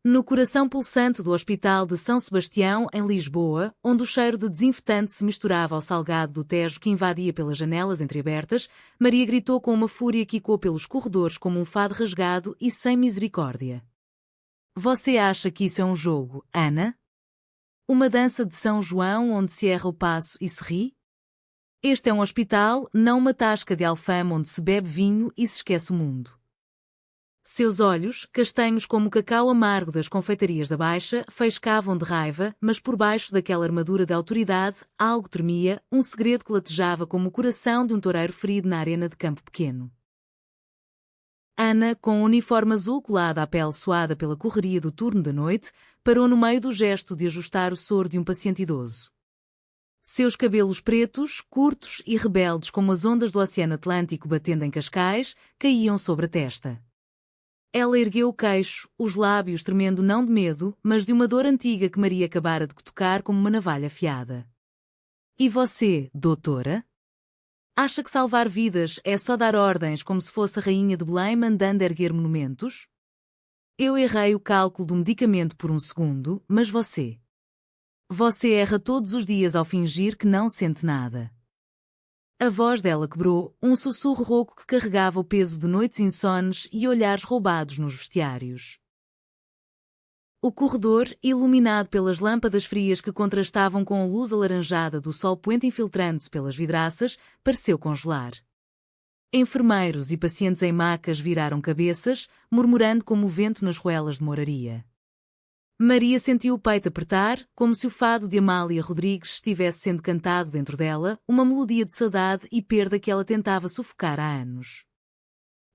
No coração pulsante do Hospital de São Sebastião, em Lisboa, onde o cheiro de desinfetante se misturava ao salgado do Tejo que invadia pelas janelas entreabertas, Maria gritou com uma fúria que ecoou pelos corredores como um fado rasgado e sem misericórdia. Você acha que isso é um jogo, Ana? Uma dança de São João onde se erra o passo e se ri? Este é um hospital, não uma tasca de alfama onde se bebe vinho e se esquece o mundo. Seus olhos, castanhos como o cacau amargo das confeitarias da Baixa, faiscavam de raiva, mas por baixo daquela armadura de autoridade, algo tremia, um segredo que latejava como o coração de um toureiro ferido na arena de campo pequeno. Ana, com o uniforme azul colado à pele suada pela correria do turno da noite, parou no meio do gesto de ajustar o soro de um paciente idoso. Seus cabelos pretos, curtos e rebeldes como as ondas do Oceano Atlântico batendo em Cascais, caíam sobre a testa. Ela ergueu o queixo, os lábios tremendo não de medo, mas de uma dor antiga que Maria acabara de cutucar como uma navalha afiada. E você, doutora? Acha que salvar vidas é só dar ordens como se fosse a rainha de Belém mandando erguer monumentos? Eu errei o cálculo do medicamento por um segundo, mas você? Você erra todos os dias ao fingir que não sente nada. A voz dela quebrou, um sussurro rouco que carregava o peso de noites insones e olhares roubados nos vestiários. O corredor, iluminado pelas lâmpadas frias que contrastavam com a luz alaranjada do sol poente infiltrando-se pelas vidraças, pareceu congelar. Enfermeiros e pacientes em macas viraram cabeças, murmurando como o vento nas ruelas de moraria. Maria sentiu o peito apertar, como se o fado de Amália Rodrigues estivesse sendo cantado dentro dela, uma melodia de saudade e perda que ela tentava sufocar há anos.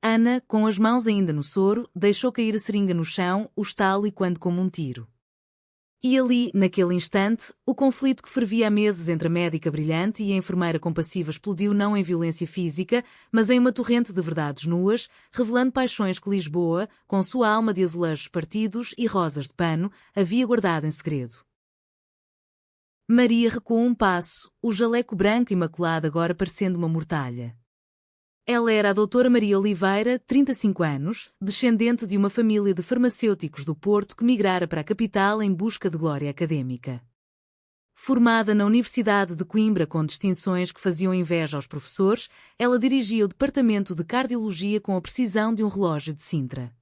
Ana, com as mãos ainda no soro, deixou cair a seringa no chão, o estalo e quando como um tiro. E ali, naquele instante, o conflito que fervia há meses entre a médica brilhante e a enfermeira compassiva explodiu não em violência física, mas em uma torrente de verdades nuas, revelando paixões que Lisboa, com sua alma de azulejos partidos e rosas de pano, havia guardado em segredo. Maria recuou um passo, o jaleco branco imaculado agora parecendo uma mortalha. Ela era a doutora Maria Oliveira, 35 anos, descendente de uma família de farmacêuticos do Porto que migrara para a capital em busca de glória académica. Formada na Universidade de Coimbra com distinções que faziam inveja aos professores, ela dirigia o departamento de cardiologia com a precisão de um relógio de Sintra.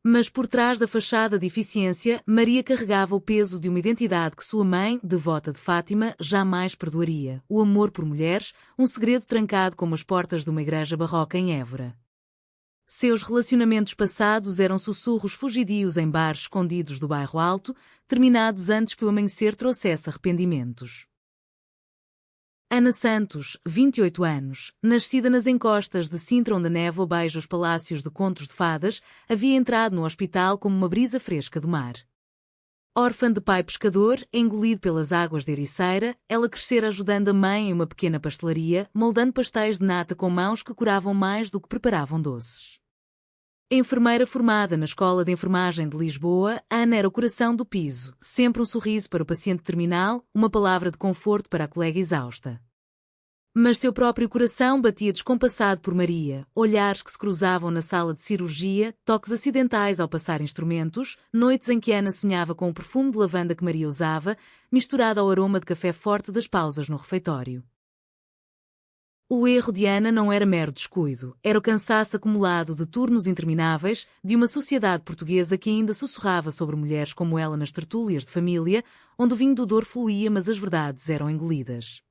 Mas por trás da fachada de eficiência, Maria carregava o peso de uma identidade que sua mãe, devota de Fátima, jamais perdoaria: o amor por mulheres, um segredo trancado como as portas de uma igreja barroca em Évora. Seus relacionamentos passados eram sussurros fugidios em bares escondidos do bairro Alto, terminados antes que o amanhecer trouxesse arrependimentos. Ana Santos, 28 anos, nascida nas encostas de Sintra onde a névoa beija os palácios de contos de fadas, havia entrado no hospital como uma brisa fresca do mar. Órfã de pai pescador, engolido pelas águas de Ericeira, ela crescera ajudando a mãe em uma pequena pastelaria, moldando pastéis de nata com mãos que curavam mais do que preparavam doces. Enfermeira formada na Escola de Enfermagem de Lisboa, Ana era o coração do piso, sempre um sorriso para o paciente terminal, uma palavra de conforto para a colega exausta. Mas seu próprio coração batia descompassado por Maria, olhares que se cruzavam na sala de cirurgia, toques acidentais ao passar instrumentos, noites em que Ana sonhava com o perfume de lavanda que Maria usava, misturado ao aroma de café forte das pausas no refeitório. O erro de Ana não era mero descuido, era o cansaço acumulado de turnos intermináveis de uma sociedade portuguesa que ainda sussurrava sobre mulheres como ela nas tertúlias de família, onde o vinho do Douro fluía mas as verdades eram engolidas.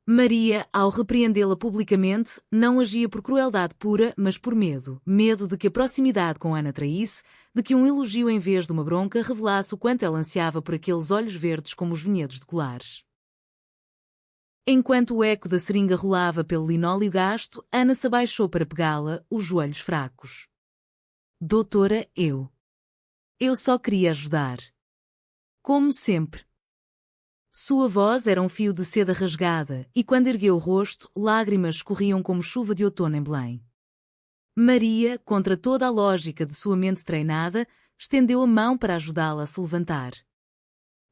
Maria, ao repreendê-la publicamente, não agia por crueldade pura, mas por medo. Medo de que a proximidade com Ana traísse, de que um elogio em vez de uma bronca revelasse o quanto ela ansiava por aqueles olhos verdes como os vinhedos de Colares. Enquanto o eco da seringa rolava pelo linóleo gasto, Ana se abaixou para pegá-la, os joelhos fracos. Doutora, eu só queria ajudar. Como sempre. Sua voz era um fio de seda rasgada, e quando ergueu o rosto, lágrimas escorriam como chuva de outono em Belém. Maria, contra toda a lógica de sua mente treinada, estendeu a mão para ajudá-la a se levantar.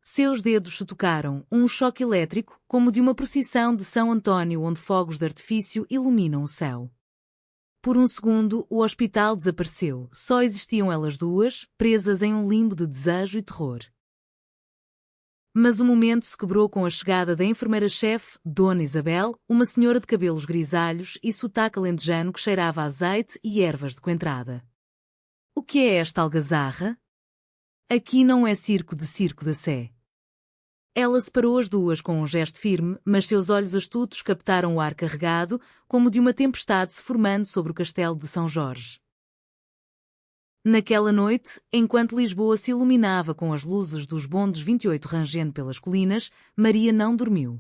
Seus dedos se tocaram, um choque elétrico, como de uma procissão de São António onde fogos de artifício iluminam o céu. Por um segundo, o hospital desapareceu. Só existiam elas duas, presas em um limbo de desejo e terror. Mas o momento se quebrou com a chegada da enfermeira-chefe, Dona Isabel, uma senhora de cabelos grisalhos e sotaque alentejano que cheirava a azeite e ervas de coentrada. O que é esta algazarra? Aqui não é circo da Sé. Ela separou as duas com um gesto firme, mas seus olhos astutos captaram o ar carregado, como de uma tempestade se formando sobre o castelo de São Jorge. Naquela noite, enquanto Lisboa se iluminava com as luzes dos bondes 28 rangendo pelas colinas, Maria não dormiu.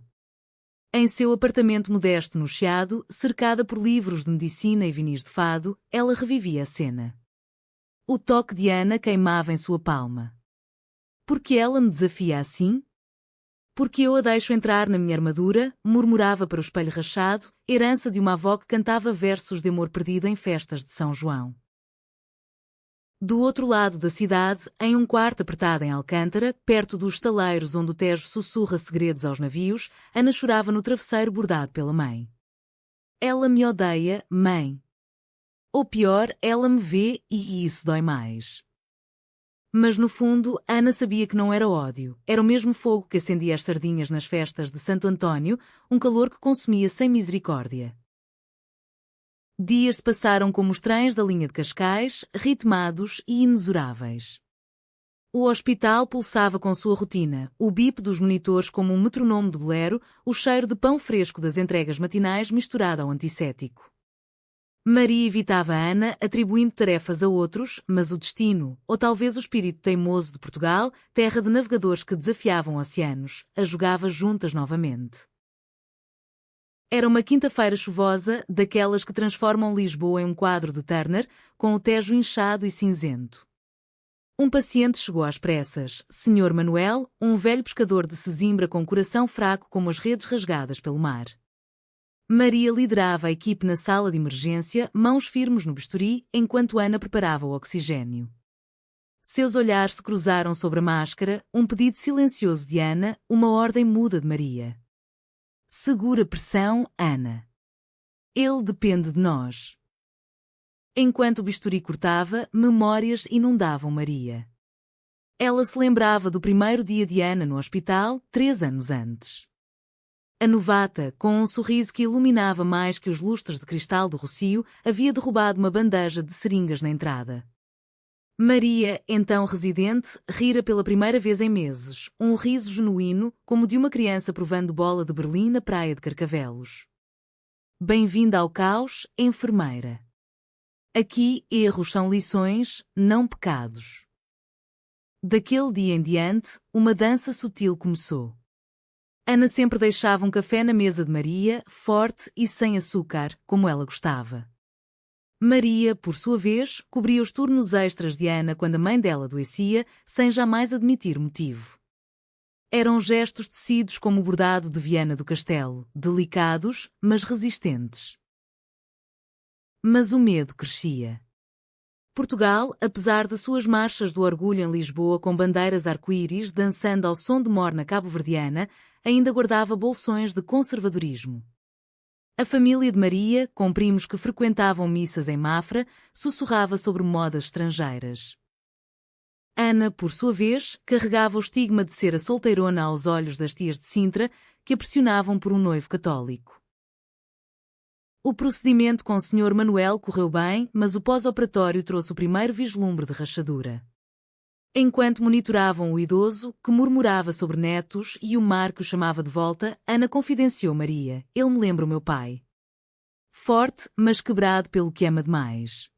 Em seu apartamento modesto no Chiado, cercada por livros de medicina e vinis de fado, ela revivia a cena. O toque de Ana queimava em sua palma. Por que ela me desafia assim? Porque eu a deixo entrar na minha armadura, murmurava para o espelho rachado, herança de uma avó que cantava versos de amor perdido em festas de São João. Do outro lado da cidade, em um quarto apertado em Alcântara, perto dos estaleiros onde o Tejo sussurra segredos aos navios, Ana chorava no travesseiro bordado pela mãe. Ela me odeia, mãe. Ou pior, ela me vê e isso dói mais. Mas no fundo, Ana sabia que não era ódio, era o mesmo fogo que acendia as sardinhas nas festas de Santo António, um calor que consumia sem misericórdia. Dias se passaram como os trens da linha de Cascais, ritmados e inexoráveis. O hospital pulsava com sua rotina, o bip dos monitores como um metronome de bolero, o cheiro de pão fresco das entregas matinais misturado ao antissético. Maria evitava Ana, atribuindo tarefas a outros, mas o destino, ou talvez o espírito teimoso de Portugal, terra de navegadores que desafiavam oceanos, a jogava juntas novamente. Era uma quinta-feira chuvosa, daquelas que transformam Lisboa em um quadro de Turner, com o Tejo inchado e cinzento. Um paciente chegou às pressas, Sr. Manuel, um velho pescador de Sesimbra com coração fraco como as redes rasgadas pelo mar. Maria liderava a equipe na sala de emergência, mãos firmes no bisturi, enquanto Ana preparava o oxigênio. Seus olhares se cruzaram sobre a máscara, um pedido silencioso de Ana, uma ordem muda de Maria. Segura pressão, Ana. Ele depende de nós. Enquanto o bisturi cortava, memórias inundavam Maria. Ela se lembrava do primeiro dia de Ana no hospital, 3 anos antes. A novata, com um sorriso que iluminava mais que os lustres de cristal do Rocio, havia derrubado uma bandeja de seringas na entrada. Maria, então residente, rira pela primeira vez em meses, um riso genuíno, como de uma criança provando bola de Berlim na praia de Carcavelos. Bem-vinda ao caos, enfermeira. Aqui, erros são lições, não pecados. Daquele dia em diante, uma dança sutil começou. Ana sempre deixava um café na mesa de Maria, forte e sem açúcar, como ela gostava. Maria, por sua vez, cobria os turnos extras de Ana quando a mãe dela adoecia, sem jamais admitir motivo. Eram gestos tecidos como o bordado de Viana do Castelo, delicados, mas resistentes. Mas o medo crescia. Portugal, apesar de suas marchas do orgulho em Lisboa com bandeiras arco-íris dançando ao som de morna cabo-verdiana, ainda guardava bolsões de conservadorismo. A família de Maria, com primos que frequentavam missas em Mafra, sussurrava sobre modas estrangeiras. Ana, por sua vez, carregava o estigma de ser a solteirona aos olhos das tias de Sintra, que a pressionavam por um noivo católico. O procedimento com o Sr. Manuel correu bem, mas o pós-operatório trouxe o primeiro vislumbre de rachadura. Enquanto monitoravam o idoso, que murmurava sobre netos e o mar que o chamava de volta, Ana confidenciou Maria: ele me lembra o meu pai. Forte, mas quebrado pelo que ama demais.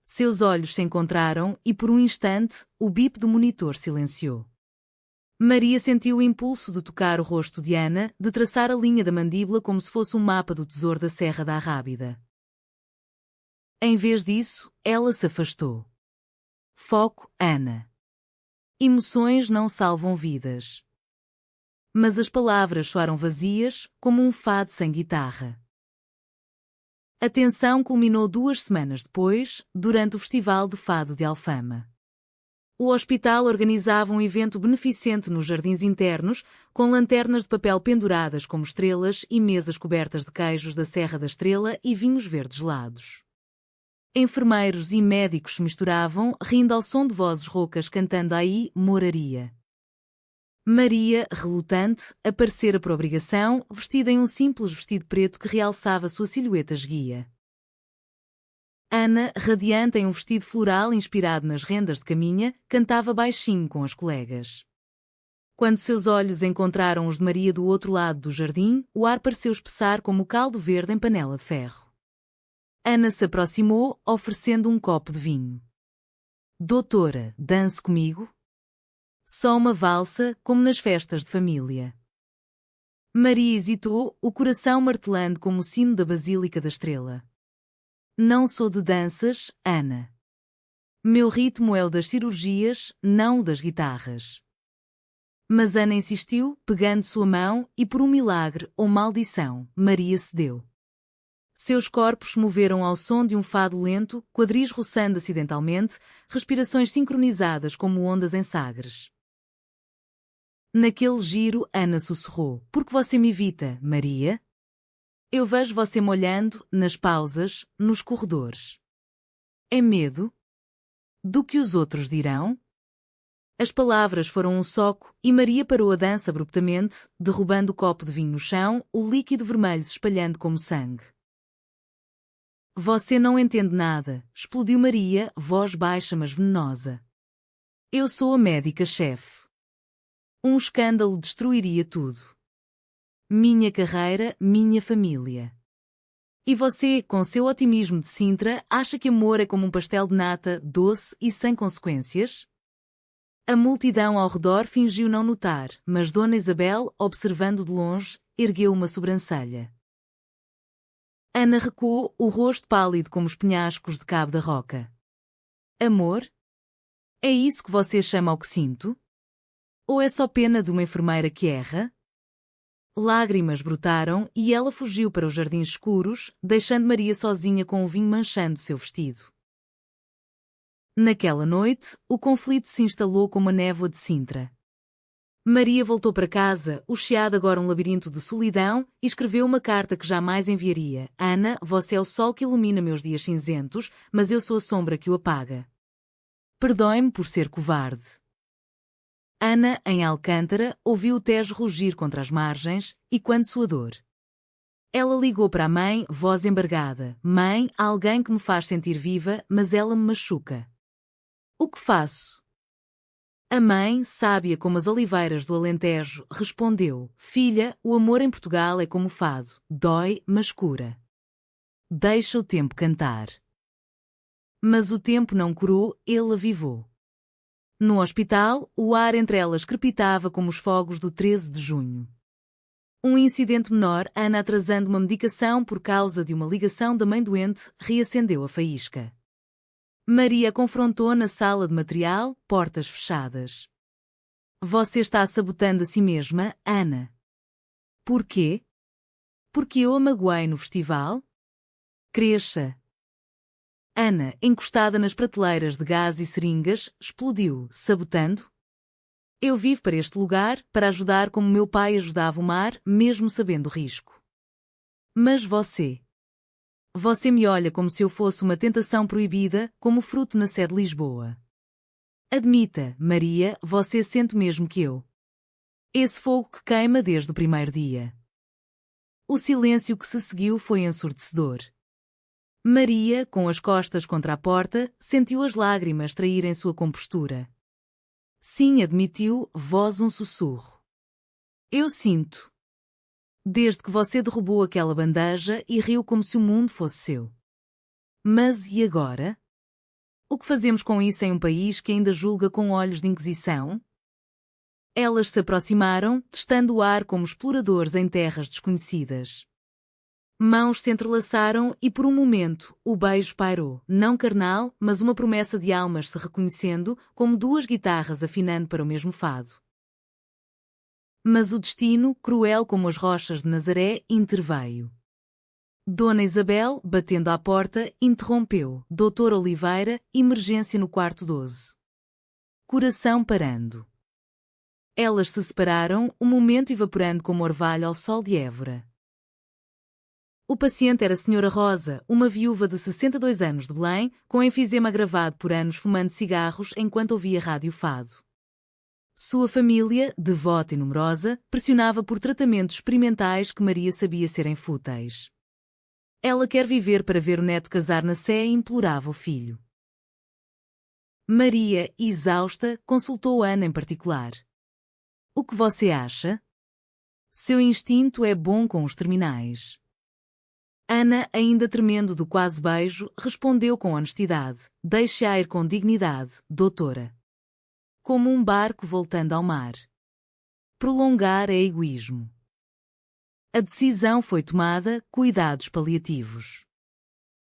Seus olhos se encontraram e, por um instante, o bip do monitor silenciou. Maria sentiu o impulso de tocar o rosto de Ana, de traçar a linha da mandíbula como se fosse um mapa do tesouro da Serra da Arrábida. Em vez disso, ela se afastou. Foco, Ana. Emoções não salvam vidas. Mas as palavras soaram vazias, como um fado sem guitarra. A tensão culminou 2 semanas depois, durante o Festival de Fado de Alfama. O hospital organizava um evento beneficente nos jardins internos, com lanternas de papel penduradas como estrelas e mesas cobertas de queijos da Serra da Estrela e vinhos verdes gelados. Enfermeiros e médicos se misturavam, rindo ao som de vozes roucas cantando aí, moraria. Maria, relutante, aparecera por obrigação, vestida em um simples vestido preto que realçava sua silhueta esguia. Ana, radiante em um vestido floral inspirado nas rendas de caminha, cantava baixinho com as colegas. Quando seus olhos encontraram os de Maria do outro lado do jardim, o ar pareceu espessar como o caldo verde em panela de ferro. Ana se aproximou, oferecendo um copo de vinho. Doutora, dance comigo? Só uma valsa, como nas festas de família. Maria hesitou, o coração martelando como o sino da Basílica da Estrela. Não sou de danças, Ana. Meu ritmo é o das cirurgias, não o das guitarras. Mas Ana insistiu, pegando sua mão, e por um milagre ou maldição, Maria cedeu. Seus corpos se moveram ao som de um fado lento, quadris roçando acidentalmente, respirações sincronizadas como ondas em Sagres. Naquele giro, Ana sussurrou: "Por que você me evita, Maria? Eu vejo você molhando, nas pausas, nos corredores. É medo? Do que os outros dirão?" As palavras foram um soco, e Maria parou a dança abruptamente, derrubando o copo de vinho no chão, o líquido vermelho se espalhando como sangue. "Você não entende nada", explodiu Maria, voz baixa mas venenosa. "Eu sou a médica-chefe. Um escândalo destruiria tudo. Minha carreira, minha família. E você, com seu otimismo de Sintra, acha que amor é como um pastel de nata, doce e sem consequências?" A multidão ao redor fingiu não notar, mas Dona Isabel, observando de longe, ergueu uma sobrancelha. Ana recuou, o rosto pálido como os penhascos de Cabo da Roca. "Amor? É isso que você chama ao que sinto? Ou é só pena de uma enfermeira que erra?" Lágrimas brotaram e ela fugiu para os jardins escuros, deixando Maria sozinha com o vinho manchando seu vestido. Naquela noite, o conflito se instalou como a névoa de Sintra. Maria voltou para casa, o chiado agora um labirinto de solidão, e escreveu uma carta que jamais enviaria. "Ana, você é o sol que ilumina meus dias cinzentos, mas eu sou a sombra que o apaga. Perdoe-me por ser covarde." Ana, em Alcântara, ouviu o Tejo rugir contra as margens, e quando sua dor. Ela ligou para a mãe, voz embargada: "Mãe, há alguém que me faz sentir viva, mas ela me machuca. O que faço?" A mãe, sábia como as oliveiras do Alentejo, respondeu: "Filha, o amor em Portugal é como o fado, dói, mas cura. Deixa o tempo cantar." Mas o tempo não curou, ele avivou. No hospital, o ar entre elas crepitava como os fogos do 13 de junho. Um incidente menor, Ana atrasando uma medicação por causa de uma ligação da mãe doente, reacendeu a faísca. Maria confrontou na sala de material, portas fechadas. "Você está sabotando a si mesma, Ana." "Por quê? Porque eu a magoei no festival?" "Cresça." Ana, encostada nas prateleiras de gás e seringas, explodiu, sabotando? "Eu vivo para este lugar, para ajudar como meu pai ajudava o mar, mesmo sabendo o risco. Mas você. Você me olha como se eu fosse uma tentação proibida, como fruto na sede de Lisboa. Admita, Maria, você sente mesmo que eu. Esse fogo que queima desde o primeiro dia." O silêncio que se seguiu foi ensurdecedor. Maria, com as costas contra a porta, sentiu as lágrimas traírem sua compostura. "Sim", admitiu, voz um sussurro. "Eu sinto. Desde que você derrubou aquela bandeja e riu como se o mundo fosse seu. Mas e agora? O que fazemos com isso em um país que ainda julga com olhos de inquisição?" Elas se aproximaram, testando o ar como exploradores em terras desconhecidas. Mãos se entrelaçaram e por um momento o beijo pairou, não carnal, mas uma promessa de almas se reconhecendo, como duas guitarras afinando para o mesmo fado. Mas o destino, cruel como as rochas de Nazaré, interveio. Dona Isabel, batendo à porta, interrompeu: "Doutor Oliveira, emergência no quarto 12. Coração parando." Elas se separaram, um momento evaporando como orvalho ao sol de Évora. O paciente era a Sra. Rosa, uma viúva de 62 anos de Belém, com enfisema agravado por anos fumando cigarros enquanto ouvia rádio fado. Sua família, devota e numerosa, pressionava por tratamentos experimentais que Maria sabia serem fúteis. Ela quer viver para ver o neto casar na Sé e implorava o filho. Maria, exausta, consultou Ana em particular. O que você acha? Seu instinto é bom com os terminais. Ana, ainda tremendo do quase beijo, respondeu com honestidade. Deixe-a ir com dignidade, doutora. Como um barco voltando ao mar. Prolongar é egoísmo. A decisão foi tomada, cuidados paliativos.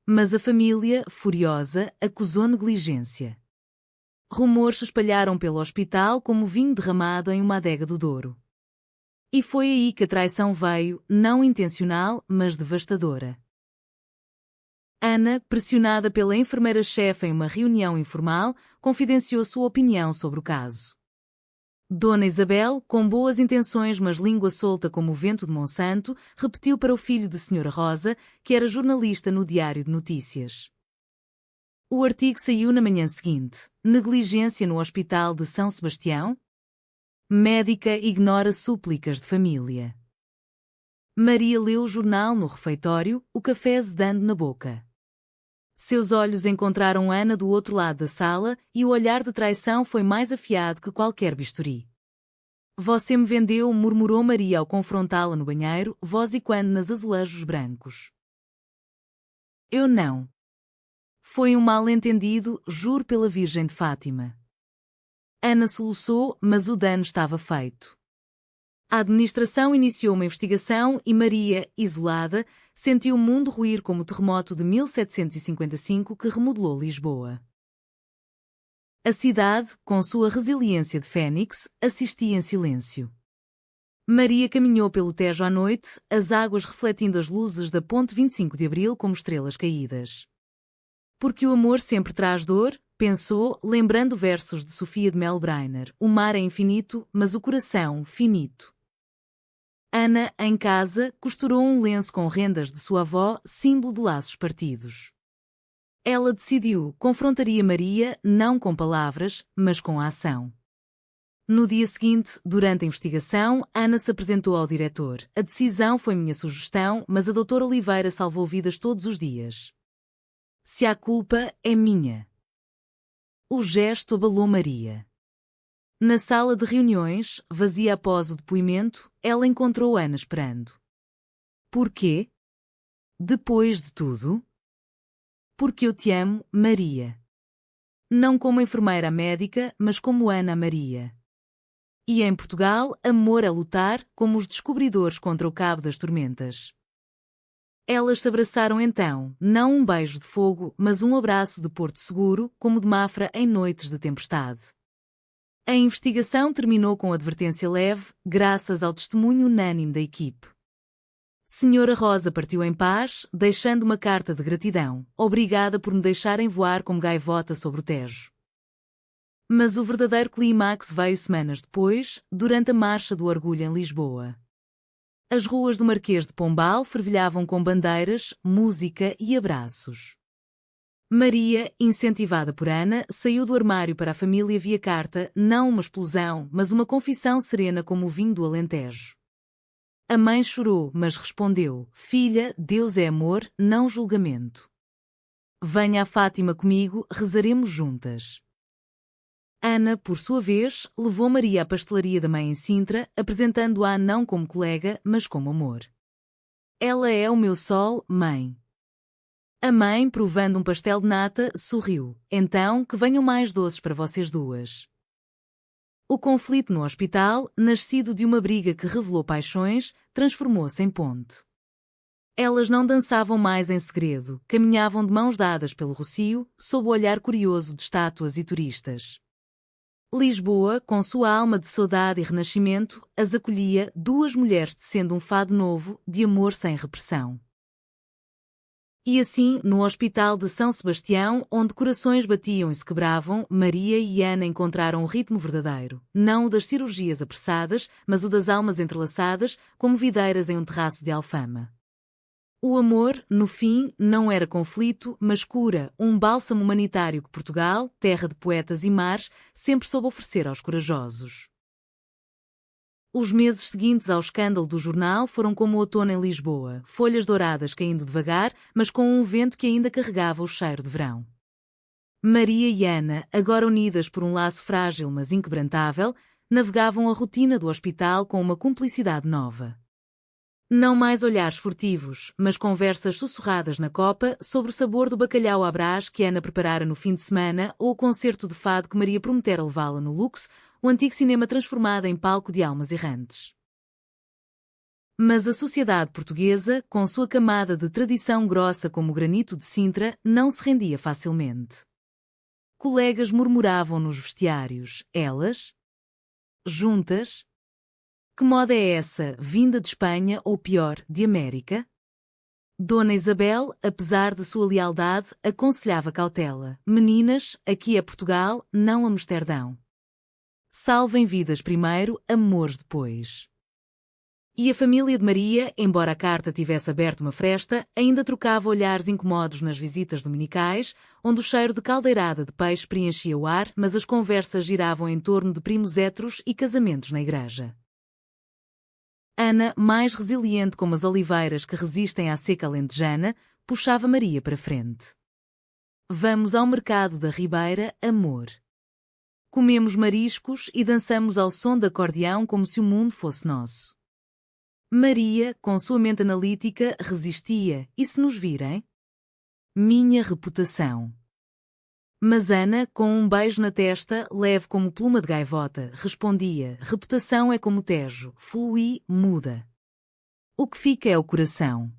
Mas a família, furiosa, acusou negligência. Rumores se espalharam pelo hospital como vinho derramado em uma adega do Douro. E foi aí que a traição veio, não intencional, mas devastadora. Ana, pressionada pela enfermeira-chefe em uma reunião informal, confidenciou sua opinião sobre o caso. Dona Isabel, com boas intenções mas língua solta como o vento de Monsanto, repetiu para o filho de Sra. Rosa, que era jornalista no Diário de Notícias. O artigo saiu na manhã seguinte. Negligência no Hospital de São Sebastião? Médica ignora súplicas de família. Maria leu o jornal no refeitório, o café azedando na boca. Seus olhos encontraram Ana do outro lado da sala e o olhar de traição foi mais afiado que qualquer bisturi. Você me vendeu, murmurou Maria ao confrontá-la no banheiro, voz e quando nas azulejos brancos. Eu não. Foi um mal-entendido, juro pela Virgem de Fátima. Ana soluçou, mas o dano estava feito. A administração iniciou uma investigação e Maria, isolada, sentiu o mundo ruir como o terremoto de 1755 que remodelou Lisboa. A cidade, com sua resiliência de fênix, assistia em silêncio. Maria caminhou pelo Tejo à noite, as águas refletindo as luzes da Ponte 25 de Abril como estrelas caídas. Porque o amor sempre traz dor, pensou, lembrando versos de Sofia de Melbrenner, o mar é infinito, mas o coração, finito. Ana, em casa, costurou um lenço com rendas de sua avó, símbolo de laços partidos. Ela decidiu, confrontaria Maria, não com palavras, mas com a ação. No dia seguinte, durante a investigação, Ana se apresentou ao diretor. A decisão foi minha sugestão, mas a doutora Oliveira salvou vidas todos os dias. Se há culpa, é minha. O gesto abalou Maria. Na sala de reuniões, vazia após o depoimento, ela encontrou Ana esperando. Porquê? Depois de tudo? Porque eu te amo, Maria. Não como enfermeira médica, mas como Ana Maria. E em Portugal, amor é lutar, como os descobridores contra o cabo das tormentas. Elas se abraçaram então, não um beijo de fogo, mas um abraço de porto seguro, como de Mafra em noites de tempestade. A investigação terminou com advertência leve, graças ao testemunho unânime da equipe. Sra. Rosa partiu em paz, deixando uma carta de gratidão. Obrigada por me deixarem voar como gaivota sobre o Tejo. Mas o verdadeiro clímax veio semanas depois, durante a Marcha do Orgulho em Lisboa. As ruas do Marquês de Pombal fervilhavam com bandeiras, música e abraços. Maria, incentivada por Ana, saiu do armário para a família via carta, não uma explosão, mas uma confissão serena como o vinho do Alentejo. A mãe chorou, mas respondeu, filha, Deus é amor, não julgamento. Venha a Fátima comigo, rezaremos juntas. Ana, por sua vez, levou Maria à pastelaria da mãe em Sintra, apresentando-a não como colega, mas como amor. Ela é o meu sol, mãe. A mãe, provando um pastel de nata, sorriu. Então, que venham mais doces para vocês duas. O conflito no hospital, nascido de uma briga que revelou paixões, transformou-se em ponte. Elas não dançavam mais em segredo, caminhavam de mãos dadas pelo Rocio, sob o olhar curioso de estátuas e turistas. Lisboa, com sua alma de saudade e renascimento, as acolhia, duas mulheres tecendo um fado novo, de amor sem repressão. E assim, no Hospital de São Sebastião, onde corações batiam e se quebravam, Maria e Ana encontraram o ritmo verdadeiro, não o das cirurgias apressadas, mas o das almas entrelaçadas, como videiras em um terraço de Alfama. O amor, no fim, não era conflito, mas cura, um bálsamo humanitário que Portugal, terra de poetas e mares, sempre soube oferecer aos corajosos. Os meses seguintes ao escândalo do jornal foram como o outono em Lisboa, folhas douradas caindo devagar, mas com um vento que ainda carregava o cheiro de verão. Maria e Ana, agora unidas por um laço frágil mas inquebrantável, navegavam a rotina do hospital com uma cumplicidade nova. Não mais olhares furtivos, mas conversas sussurradas na copa sobre o sabor do bacalhau à Brás que Ana preparara no fim de semana ou o concerto de fado que Maria prometera levá-la no Lux, o antigo cinema transformado em palco de almas errantes. Mas a sociedade portuguesa, com sua camada de tradição grossa como o granito de Sintra, não se rendia facilmente. Colegas murmuravam nos vestiários, elas? Juntas? Que moda é essa, vinda de Espanha ou pior, de América? Dona Isabel, apesar de sua lealdade, aconselhava cautela. Meninas, aqui é Portugal, não Amsterdão. Salvem vidas primeiro, amores depois. E a família de Maria, embora a carta tivesse aberto uma fresta, ainda trocava olhares incomodos nas visitas dominicais, onde o cheiro de caldeirada de peixe preenchia o ar, mas as conversas giravam em torno de primos héteros e casamentos na igreja. Ana, mais resiliente como as oliveiras que resistem à seca alentejana, puxava Maria para frente. Vamos ao mercado da Ribeira, amor. Comemos mariscos e dançamos ao som de acordeão como se o mundo fosse nosso. Maria, com sua mente analítica, resistia. E se nos virem? Minha reputação. Mas Ana, com um beijo na testa, leve como pluma de gaivota, respondia: reputação é como o Tejo, flui, muda. O que fica é o coração.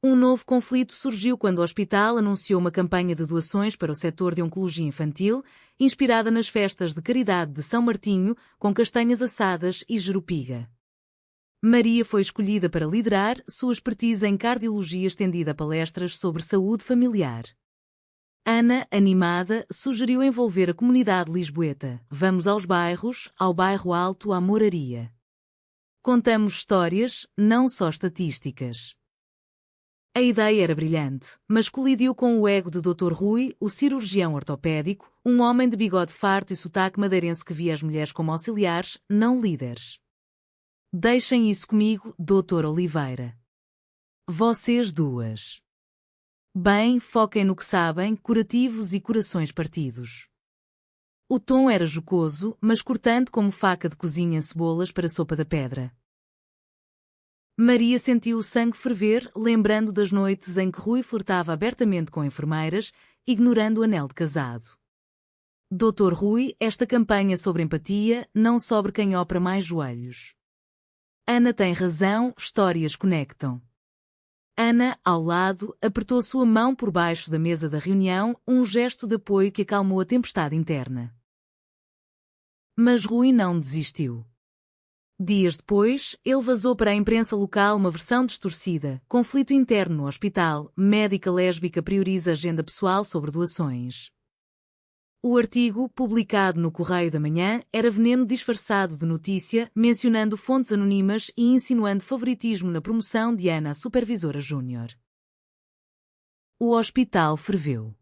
Um novo conflito surgiu quando o hospital anunciou uma campanha de doações para o setor de oncologia infantil, inspirada nas festas de caridade de São Martinho, com castanhas assadas e jerupiga. Maria foi escolhida para liderar, sua expertise em cardiologia estendida a palestras sobre saúde familiar. Ana, animada, sugeriu envolver a comunidade lisboeta. Vamos aos bairros, ao bairro Alto, à Moraria. Contamos histórias, não só estatísticas. A ideia era brilhante, mas colidiu com o ego de Dr. Rui, o cirurgião ortopédico, um homem de bigode farto e sotaque madeirense que via as mulheres como auxiliares, não líderes. Deixem isso comigo, Dr. Oliveira. Vocês duas. Bem, foquem no que sabem, curativos e corações partidos. O tom era jocoso, mas cortante como faca de cozinha em cebolas para sopa da pedra. Maria sentiu o sangue ferver, lembrando das noites em que Rui flertava abertamente com enfermeiras, ignorando o anel de casado. Dr. Rui, esta campanha sobre empatia não sobre quem opera mais joelhos. Ana tem razão, histórias conectam. Ana, ao lado, apertou sua mão por baixo da mesa da reunião, um gesto de apoio que acalmou a tempestade interna. Mas Rui não desistiu. Dias depois, ele vazou para a imprensa local uma versão distorcida, conflito interno no hospital, médica lésbica prioriza agenda pessoal sobre doações. O artigo, publicado no Correio da Manhã, era veneno disfarçado de notícia, mencionando fontes anônimas e insinuando favoritismo na promoção de Ana à supervisora júnior. O hospital ferveu.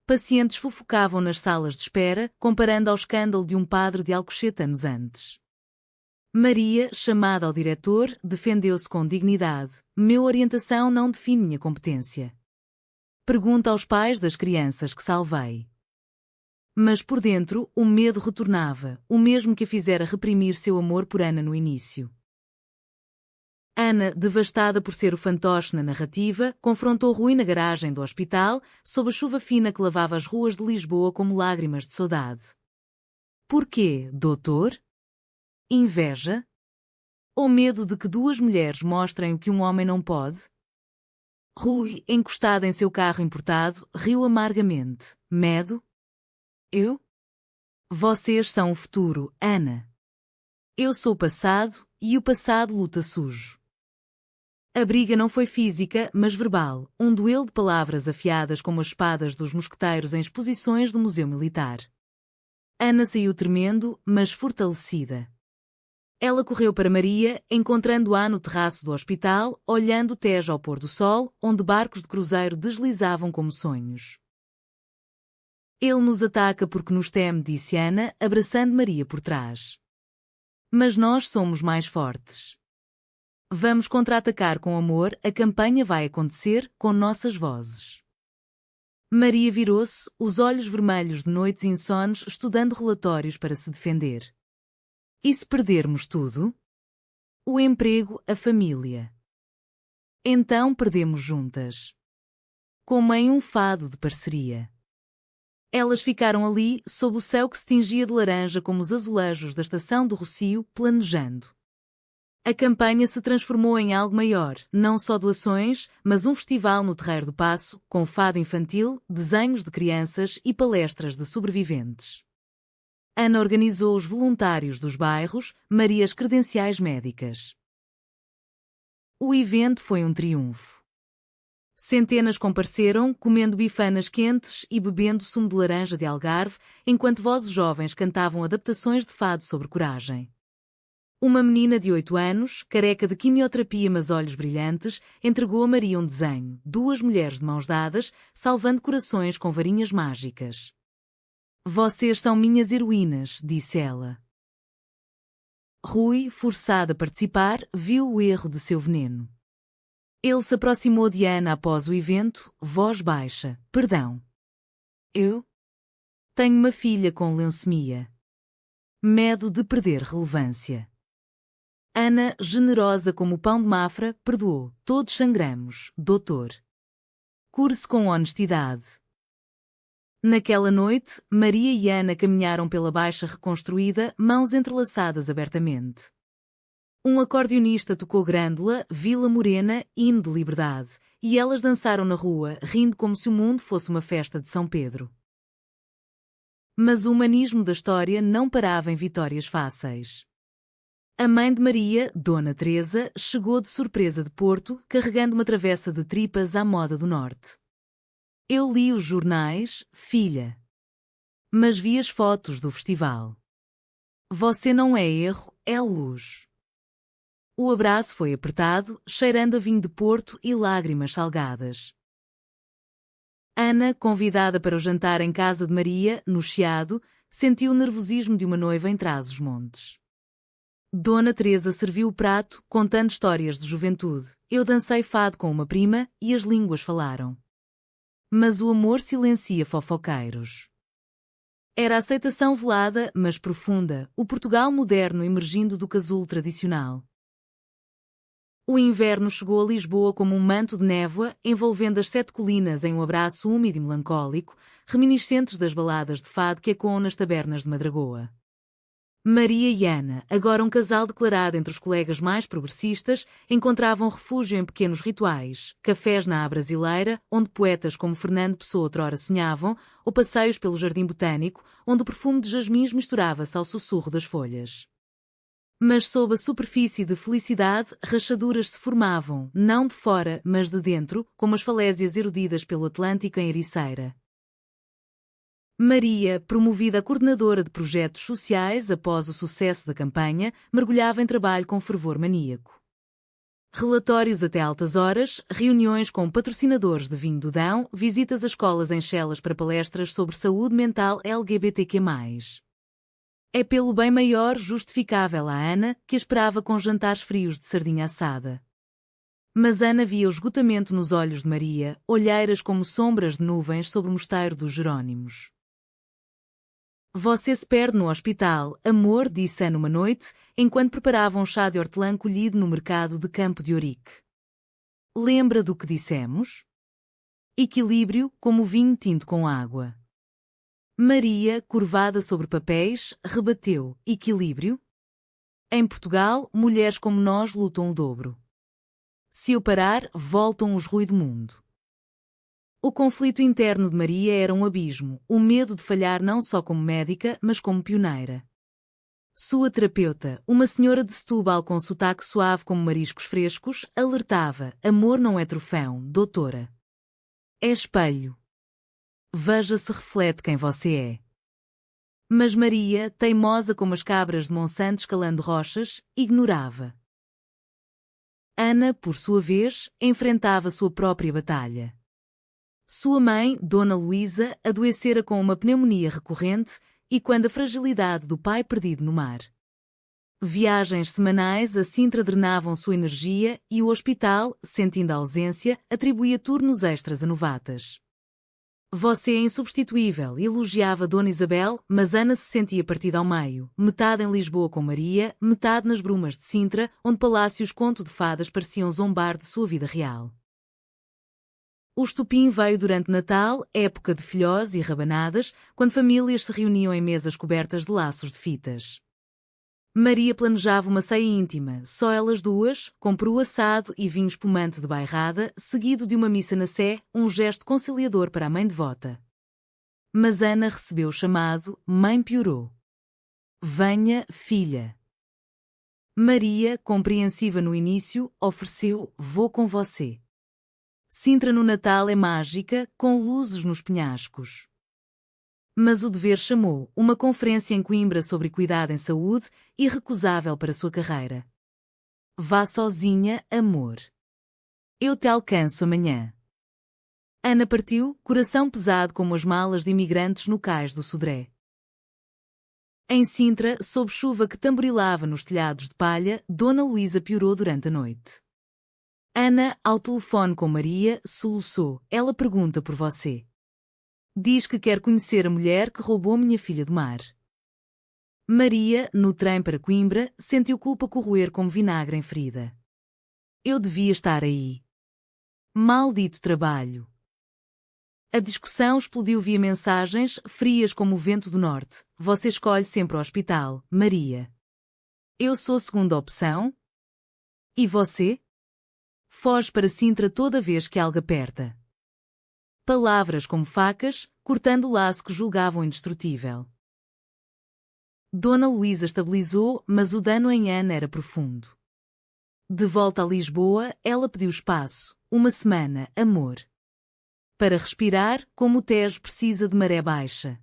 Pacientes fofocavam nas salas de espera, comparando ao escândalo de um padre de Alcochete anos antes. Maria, chamada ao diretor, defendeu-se com dignidade. Meu orientação não define minha competência. Pergunta aos pais das crianças que salvei. Mas por dentro, o medo retornava, o mesmo que a fizera reprimir seu amor por Ana no início. Ana, devastada por ser o fantoche na narrativa, confrontou Rui na garagem do hospital, sob a chuva fina que lavava as ruas de Lisboa como lágrimas de saudade. Porquê, doutor? Inveja? Ou medo de que duas mulheres mostrem o que um homem não pode? Rui, encostado em seu carro importado, riu amargamente. Medo? Eu? Vocês são o futuro, Ana. Eu sou o passado, e o passado luta sujo. A briga não foi física, mas verbal, um duelo de palavras afiadas como as espadas dos mosqueteiros em exposições do Museu Militar. Ana saiu tremendo, mas fortalecida. Ela correu para Maria, encontrando-a no terraço do hospital, olhando o Tejo ao pôr do sol, onde barcos de cruzeiro deslizavam como sonhos. Ele nos ataca porque nos teme, disse Ana, abraçando Maria por trás. Mas nós somos mais fortes. Vamos contra-atacar com amor, a campanha vai acontecer com nossas vozes. Maria virou-se, os olhos vermelhos de noites insones, estudando relatórios para se defender. E se perdermos tudo? O emprego, a família. Então perdemos juntas. Como em um fado de parceria. Elas ficaram ali, sob o céu que se tingia de laranja como os azulejos da estação do Rocio, planejando. A campanha se transformou em algo maior, não só doações, mas um festival no Terreiro do Paço, com fado infantil, desenhos de crianças e palestras de sobreviventes. Ana organizou os voluntários dos bairros, Maria as credenciais médicas. O evento foi um triunfo. Centenas compareceram, comendo bifanas quentes e bebendo sumo de laranja de Algarve, enquanto vozes jovens cantavam adaptações de fado sobre coragem. Uma menina de 8 anos, careca de quimioterapia mas olhos brilhantes, entregou a Maria um desenho, 2 mulheres de mãos dadas, salvando corações com varinhas mágicas. Vocês são minhas heroínas, disse ela. Rui, forçado a participar, viu o erro de seu veneno. Ele se aproximou de Ana após o evento, voz baixa, perdão. Eu? Tenho uma filha com leucemia. Medo de perder relevância. Ana, generosa como o pão de Mafra, perdoou. Todos sangramos, doutor. Cure-se com honestidade. Naquela noite, Maria e Ana caminharam pela Baixa reconstruída, mãos entrelaçadas abertamente. Um acordeonista tocou Grândola, Vila Morena, hino de liberdade, e elas dançaram na rua, rindo como se o mundo fosse uma festa de São Pedro. Mas o humanismo da história não parava em vitórias fáceis. A mãe de Maria, Dona Teresa, chegou de surpresa de Porto, carregando uma travessa de tripas à moda do norte. Eu li os jornais, filha. Mas vi as fotos do festival. Você não é erro, é luz. O abraço foi apertado, cheirando a vinho de Porto e lágrimas salgadas. Ana, convidada para o jantar em casa de Maria, no Chiado, sentiu o nervosismo de uma noiva em Trás-os-Montes. Dona Teresa serviu o prato, contando histórias de juventude. Eu dancei fado com uma prima e as línguas falaram. Mas o amor silencia fofoqueiros. Era a aceitação velada, mas profunda, o Portugal moderno emergindo do casulo tradicional. O inverno chegou a Lisboa como um manto de névoa, envolvendo as 7 colinas em um abraço úmido e melancólico, reminiscentes das baladas de fado que ecoam nas tabernas de Madragoa. Maria e Ana, agora um casal declarado entre os colegas mais progressistas, encontravam refúgio em pequenos rituais, cafés na à brasileira, onde poetas como Fernando Pessoa outrora sonhavam, ou passeios pelo Jardim Botânico, onde o perfume de jasmins misturava-se ao sussurro das folhas. Mas sob a superfície de felicidade, rachaduras se formavam, não de fora, mas de dentro, como as falésias erudidas pelo Atlântico em Ericeira. Maria, promovida a coordenadora de projetos sociais após o sucesso da campanha, mergulhava em trabalho com fervor maníaco. Relatórios até altas horas, reuniões com patrocinadores de vinho do Dão, visitas a escolas em Chelas para palestras sobre saúde mental LGBTQ+. É pelo bem maior justificável a Ana, que esperava com jantares frios de sardinha assada. Mas Ana via o esgotamento nos olhos de Maria, olheiras como sombras de nuvens sobre o mosteiro dos Jerónimos. Você se perde no hospital, amor, disse Ana uma noite, enquanto preparava um chá de hortelã colhido no mercado de Campo de Ourique. Lembra do que dissemos? Equilíbrio, como vinho tinto com água. Maria, curvada sobre papéis, rebateu, equilíbrio? Em Portugal, mulheres como nós lutam o dobro. Se eu parar, voltam os ruído mundo. O conflito interno de Maria era um abismo, o medo de falhar não só como médica, mas como pioneira. Sua terapeuta, uma senhora de Setúbal com sotaque suave como mariscos frescos, alertava: amor não é troféu, doutora. É espelho. Veja se reflete quem você é. Mas Maria, teimosa como as cabras de Monsanto escalando rochas, ignorava. Ana, por sua vez, enfrentava sua própria batalha. Sua mãe, Dona Luísa, adoecera com uma pneumonia recorrente e quando a fragilidade do pai perdido no mar. Viagens semanais a Sintra drenavam sua energia e o hospital, sentindo a ausência, atribuía turnos extras a novatas. Você é insubstituível, elogiava Dona Isabel, mas Ana se sentia partida ao meio, metade em Lisboa com Maria, metade nas brumas de Sintra, onde palácios conto de fadas pareciam zombar de sua vida real. O estopim veio durante Natal, época de filhós e rabanadas, quando famílias se reuniam em mesas cobertas de laços de fitas. Maria planejava uma ceia íntima, só elas duas, com peru assado e vinho espumante de bairrada, seguido de uma missa na Sé, um gesto conciliador para a mãe devota. Mas Ana recebeu o chamado, mãe piorou. Venha, filha. Maria, compreensiva no início, ofereceu, vou com você. Sintra no Natal é mágica, com luzes nos penhascos. Mas o dever chamou, uma conferência em Coimbra sobre cuidado em saúde, irrecusável para sua carreira. Vá sozinha, amor. Eu te alcanço amanhã. Ana partiu, coração pesado como as malas de imigrantes no cais do Sodré. Em Sintra, sob chuva que tamborilava nos telhados de palha, Dona Luísa piorou durante a noite. Ana, ao telefone com Maria, soluçou, ela pergunta por você. Diz que quer conhecer a mulher que roubou minha filha do mar. Maria, no trem para Coimbra, sentiu culpa corroer como vinagre em ferida. Eu devia estar aí. Maldito trabalho. A discussão explodiu via mensagens, frias como o vento do norte. Você escolhe sempre o hospital, Maria. Eu sou segunda opção? E você? Foge para Sintra toda vez que algo aperta. Palavras como facas, cortando o laço que julgavam indestrutível. Dona Luísa estabilizou, mas o dano em Ana era profundo. De volta a Lisboa, ela pediu espaço, uma semana, amor. Para respirar, como o Tejo precisa de maré baixa.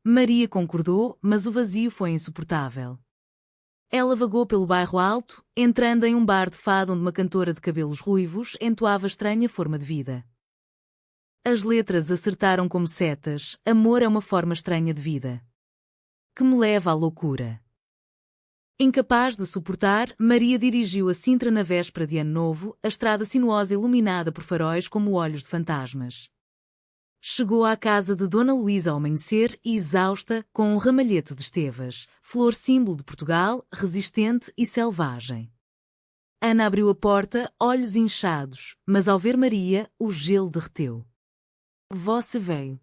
Maria concordou, mas o vazio foi insuportável. Ela vagou pelo bairro alto, entrando em um bar de fado onde uma cantora de cabelos ruivos entoava estranha forma de vida. As letras acertaram como setas, amor é uma forma estranha de vida. Que me leva à loucura. Incapaz de suportar, Maria dirigiu a Sintra na véspera de Ano Novo, a estrada sinuosa iluminada por faróis como olhos de fantasmas. Chegou à casa de Dona Luísa ao amanhecer e exausta, com um ramalhete de estevas, flor símbolo de Portugal, resistente e selvagem. Ana abriu a porta, olhos inchados, mas ao ver Maria, o gelo derreteu. Você veio.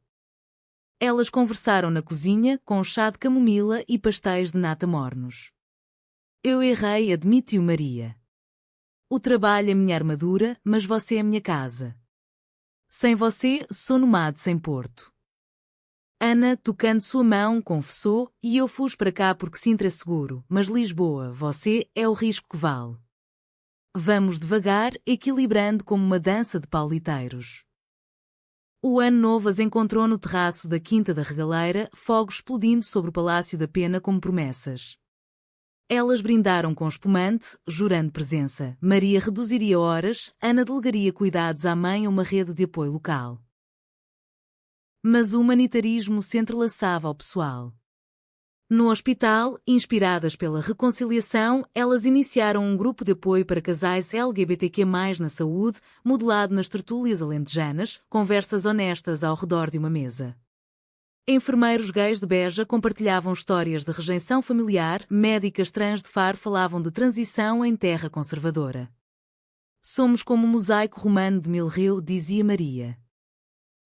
Elas conversaram na cozinha, com chá de camomila e pastéis de nata mornos. Eu errei, admitiu Maria. O trabalho é minha armadura, mas você é minha casa. Sem você, sou nomade sem porto. Ana, tocando sua mão, confessou, e eu fus para cá porque Sintra é seguro, mas Lisboa, você, é o risco que vale. Vamos devagar, equilibrando como uma dança de pauliteiros. O Ano Novo as encontrou no terraço da Quinta da Regaleira, fogos explodindo sobre o Palácio da Pena como promessas. Elas brindaram com espumante, jurando presença. Maria reduziria horas, Ana delegaria cuidados à mãe a uma rede de apoio local. Mas o humanitarismo se entrelaçava ao pessoal. No hospital, inspiradas pela reconciliação, elas iniciaram um grupo de apoio para casais LGBTQ+, na saúde, modelado nas tertúlias alentejanas, conversas honestas ao redor de uma mesa. Enfermeiros gays de Beja compartilhavam histórias de rejeição familiar, médicas trans de Faro falavam de transição em terra conservadora. Somos como um mosaico romano de Milreu, dizia Maria.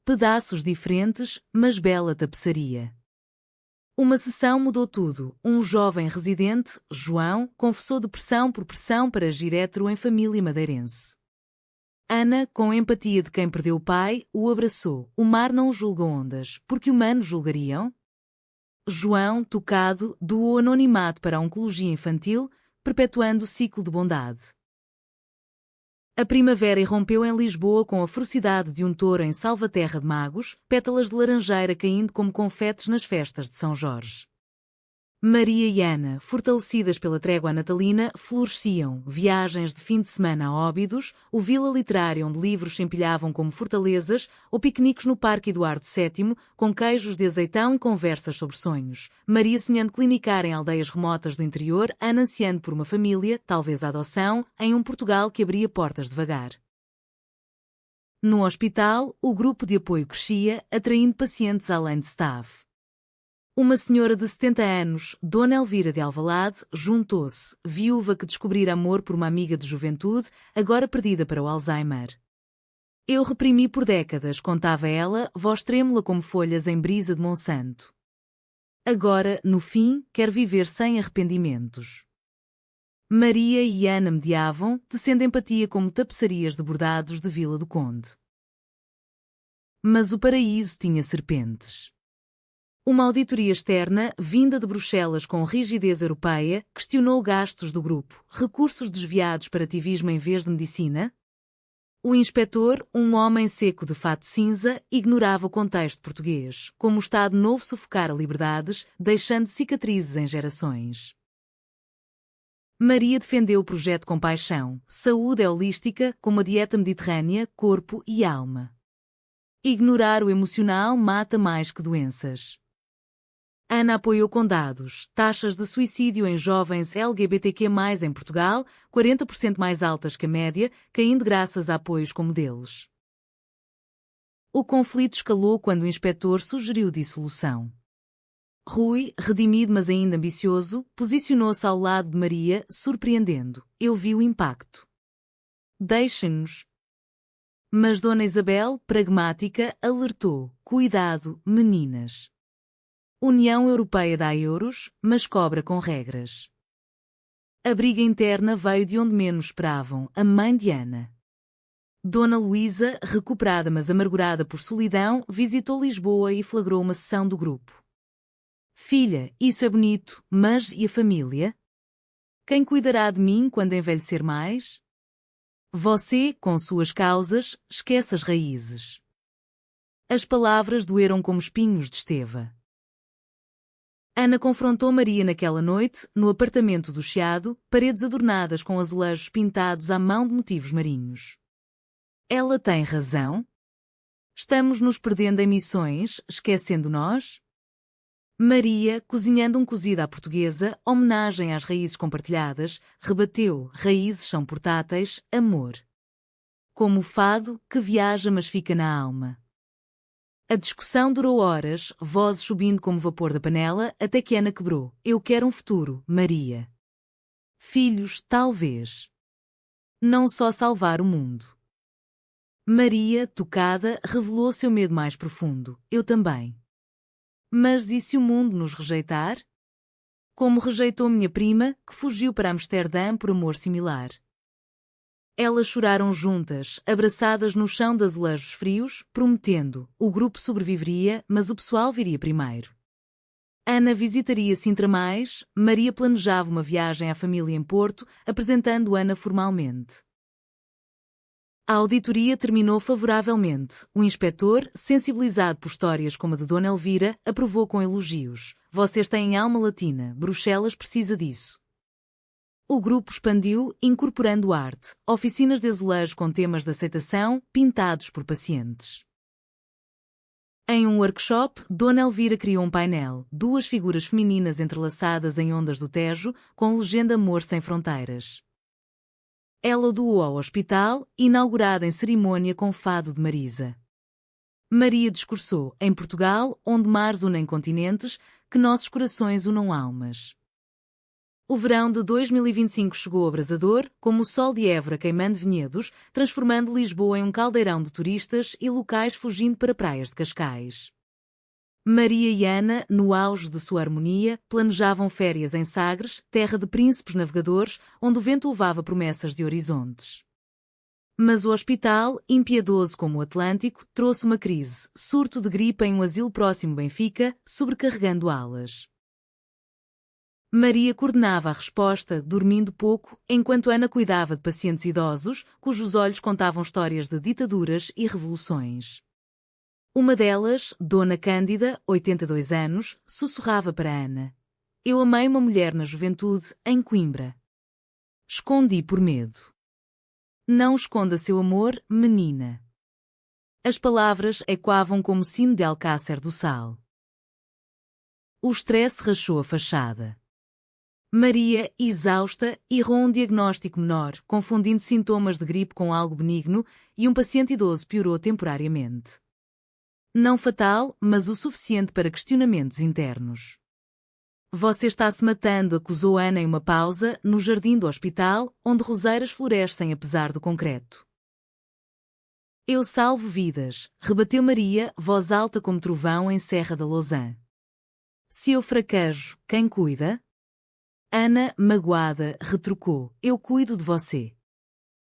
Pedaços diferentes, mas bela tapeçaria. Uma sessão mudou tudo. Um jovem residente, João, confessou depressão por pressão para agir hétero em família madeirense. Ana, com empatia de quem perdeu o pai, o abraçou. O mar não julga ondas, porque humanos julgariam? João, tocado, doou anonimato para a oncologia infantil, perpetuando o ciclo de bondade. A primavera irrompeu em Lisboa com a ferocidade de um touro em Salvaterra de Magos, pétalas de laranjeira caindo como confetes nas festas de São Jorge. Maria e Ana, fortalecidas pela trégua natalina, floresciam, viagens de fim de semana a Óbidos, o Vila Literária onde livros se empilhavam como fortalezas, ou piqueniques no Parque Eduardo VII, com queijos de azeitão e conversas sobre sonhos. Maria sonhando clinicar em aldeias remotas do interior, Ana ansiando por uma família, talvez a adoção, em um Portugal que abria portas devagar. No hospital, o grupo de apoio crescia, atraindo pacientes além de staff. Uma senhora de 70 anos, Dona Elvira de Alvalade, juntou-se, viúva que descobrira amor por uma amiga de juventude, agora perdida para o Alzheimer. Eu reprimi por décadas, contava ela, voz trêmula como folhas em brisa de Monsanto. Agora, no fim, quer viver sem arrependimentos. Maria e Ana mediavam, tecendo empatia como tapeçarias de bordados de Vila do Conde. Mas o paraíso tinha serpentes. Uma auditoria externa, vinda de Bruxelas com rigidez europeia, questionou gastos do grupo, recursos desviados para ativismo em vez de medicina. O inspetor, um homem seco de fato cinza, ignorava o contexto português, como o Estado Novo sufocara liberdades, deixando cicatrizes em gerações. Maria defendeu o projeto com paixão, saúde é holística, como a dieta mediterrânea, corpo e alma. Ignorar o emocional mata mais que doenças. Ana apoiou com dados, taxas de suicídio em jovens LGBTQ+, em Portugal, 40% mais altas que a média, caindo graças a apoios como deles. O conflito escalou quando o inspetor sugeriu dissolução. Rui, redimido mas ainda ambicioso, posicionou-se ao lado de Maria, surpreendendo. Eu vi o impacto. Deixem-nos. Mas Dona Isabel, pragmática, alertou. Cuidado, meninas. União Europeia dá euros, mas cobra com regras. A briga interna veio de onde menos esperavam, a mãe de Ana. Dona Luísa, recuperada mas amargurada por solidão, visitou Lisboa e flagrou uma sessão do grupo. Filha, isso é bonito, mas e a família? Quem cuidará de mim quando envelhecer mais? Você, com suas causas, esquece as raízes. As palavras doeram como espinhos de esteva. Ana confrontou Maria naquela noite, no apartamento do Chiado, paredes adornadas com azulejos pintados à mão de motivos marinhos. Ela tem razão? Estamos nos perdendo em missões, esquecendo nós? Maria, cozinhando um cozido à portuguesa, homenagem às raízes compartilhadas, rebateu, raízes são portáteis, amor. Como o fado, que viaja mas fica na alma. A discussão durou horas, vozes subindo como vapor da panela, até que Ana quebrou. Eu quero um futuro, Maria. Filhos, talvez. Não só salvar o mundo. Maria, tocada, revelou seu medo mais profundo. Eu também. Mas e se o mundo nos rejeitar? Como rejeitou minha prima, que fugiu para Amsterdã por amor similar. Elas choraram juntas, abraçadas no chão de azulejos frios, prometendo, o grupo sobreviveria, mas o pessoal viria primeiro. Ana visitaria Sintra mais, Maria planejava uma viagem à família em Porto, apresentando Ana formalmente. A auditoria terminou favoravelmente. O inspetor, sensibilizado por histórias como a de Dona Elvira, aprovou com elogios. Vocês têm alma latina, Bruxelas precisa disso. O grupo expandiu, incorporando arte, oficinas de azulejo com temas de aceitação, pintados por pacientes. Em um workshop, Dona Elvira criou um painel, duas figuras femininas entrelaçadas em ondas do Tejo, com legenda Amor Sem Fronteiras. Ela o doou ao hospital, inaugurada em cerimônia com fado de Marisa. Maria discursou, em Portugal, onde mares unem continentes, que nossos corações unam almas. O verão de 2025 chegou abrasador, como o sol de Évora queimando vinhedos, transformando Lisboa em um caldeirão de turistas e locais fugindo para praias de Cascais. Maria e Ana, no auge de sua harmonia, planejavam férias em Sagres, terra de príncipes navegadores, onde o vento levava promessas de horizontes. Mas o hospital, impiedoso como o Atlântico, trouxe uma crise, surto de gripe em um asilo próximo Benfica, sobrecarregando alas. Maria coordenava a resposta, dormindo pouco, enquanto Ana cuidava de pacientes idosos, cujos olhos contavam histórias de ditaduras e revoluções. Uma delas, Dona Cândida, 82 anos, sussurrava para Ana: "Eu amei uma mulher na juventude, em Coimbra. Escondi por medo. Não esconda seu amor, menina." As palavras ecoavam como sino de Alcácer do Sal. O estresse rachou a fachada. Maria, exausta, errou um diagnóstico menor, confundindo sintomas de gripe com algo benigno, e um paciente idoso piorou temporariamente. Não fatal, mas o suficiente para questionamentos internos. "Você está se matando", acusou Ana em uma pausa, no jardim do hospital, onde roseiras florescem apesar do concreto. "Eu salvo vidas", rebateu Maria, voz alta como trovão em Serra da Lousã. "Se eu fraquejo, quem cuida?" Ana, magoada, retrucou: "Eu cuido de você.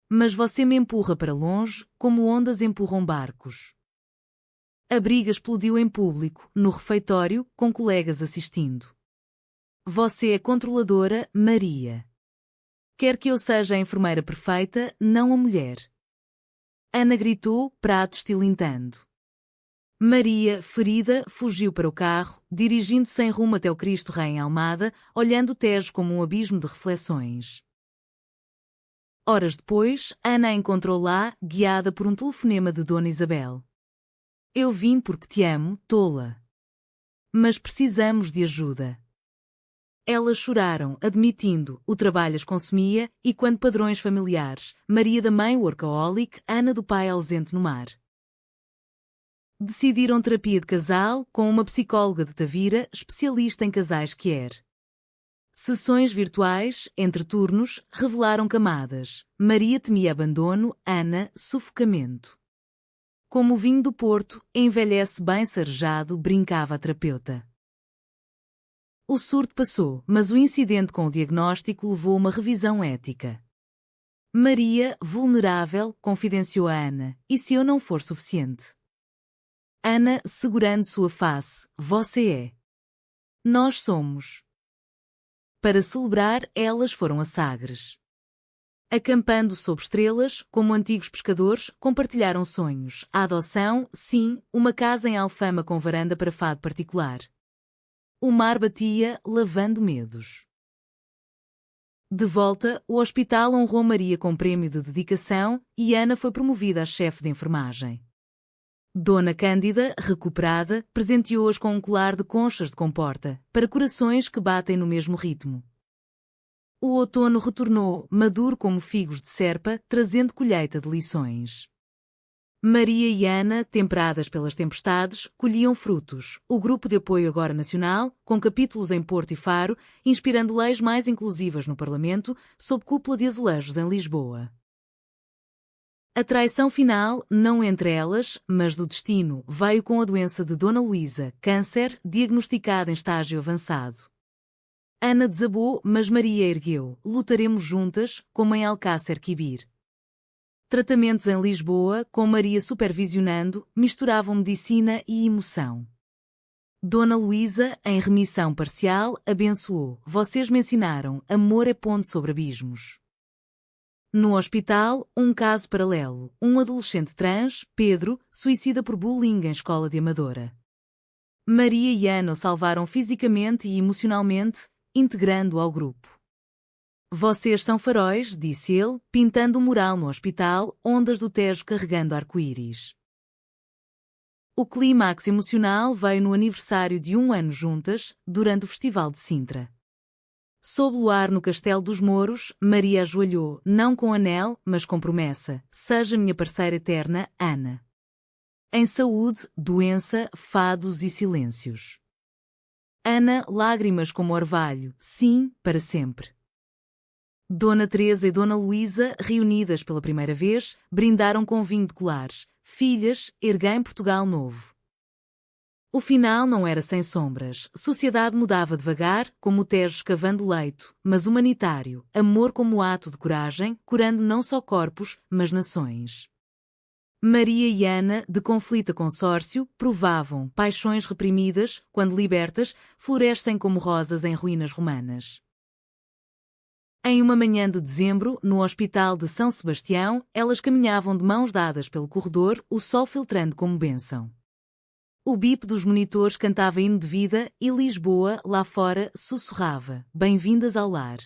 Mas você me empurra para longe, como ondas empurram barcos." A briga explodiu em público, no refeitório, com colegas assistindo. "Você é controladora, Maria. Quer que eu seja a enfermeira perfeita, não a mulher." Ana gritou, pratos tilintando. Maria, ferida, fugiu para o carro, dirigindo-se em rumo até o Cristo Rei em Almada, olhando o Tejo como um abismo de reflexões. Horas depois, Ana a encontrou lá, guiada por um telefonema de Dona Isabel. "Eu vim porque te amo, tola. Mas precisamos de ajuda." Elas choraram, admitindo, o trabalho as consumia, e quando padrões familiares, Maria da mãe workaholic, Ana do pai ausente no mar. Decidiram terapia de casal, com uma psicóloga de Tavira, especialista em casais queer. Sessões virtuais, entre turnos, revelaram camadas. Maria temia abandono, Ana, sufocamento. "Como o vinho do Porto, envelhece bem sarejado", brincava a terapeuta. O surto passou, mas o incidente com o diagnóstico levou a uma revisão ética. Maria, vulnerável, confidenciou a Ana: "E se eu não for suficiente?" Ana, segurando sua face: "Você é. Nós somos." Para celebrar, elas foram a Sagres. Acampando sob estrelas, como antigos pescadores, compartilharam sonhos. A adoção, sim, uma casa em Alfama com varanda para fado particular. O mar batia, lavando medos. De volta, o hospital honrou Maria com prémio de dedicação e Ana foi promovida a chefe de enfermagem. Dona Cândida, recuperada, presenteou-as com um colar de conchas de comporta, para corações que batem no mesmo ritmo. O outono retornou, maduro como figos de serpa, trazendo colheita de lições. Maria e Ana, temperadas pelas tempestades, colhiam frutos. O grupo de apoio agora nacional, com capítulos em Porto e Faro, inspirando leis mais inclusivas no Parlamento, sob cúpula de azulejos em Lisboa. A traição final, não entre elas, mas do destino, veio com a doença de Dona Luísa, câncer, diagnosticada em estágio avançado. Ana desabou, mas Maria ergueu: "Lutaremos juntas, como em Alcácer Quibir." Tratamentos em Lisboa, com Maria supervisionando, misturavam medicina e emoção. Dona Luísa, em remissão parcial, abençoou: "Vocês me ensinaram, amor é ponte sobre abismos." No hospital, um caso paralelo. Um adolescente trans, Pedro, suicida por bullying em escola de Amadora. Maria e Ana o salvaram fisicamente e emocionalmente, integrando-o ao grupo. "Vocês são faróis", disse ele, pintando um mural no hospital, ondas do Tejo carregando arco-íris. O clímax emocional veio no aniversário de 1 ano juntas, durante o Festival de Sintra. Sob o luar no Castelo dos Mouros, Maria ajoelhou, não com anel, mas com promessa: "Seja minha parceira eterna, Ana." Em saúde, doença, fados e silêncios. Ana, lágrimas como orvalho, sim, para sempre. Dona Teresa e Dona Luísa, reunidas pela primeira vez, brindaram com vinho de colares. "Filhas, erguei Portugal novo." O final não era sem sombras. Sociedade mudava devagar, como o Tejo escavando o leito, mas humanitário, amor como ato de coragem, curando não só corpos, mas nações. Maria e Ana, de conflito a consórcio, provavam paixões reprimidas, quando libertas, florescem como rosas em ruínas romanas. Em uma manhã de dezembro, no Hospital de São Sebastião, elas caminhavam de mãos dadas pelo corredor, o sol filtrando como bênção. O bip dos monitores cantava hino de vida e Lisboa, lá fora, sussurrava: Bem-vindas ao lar.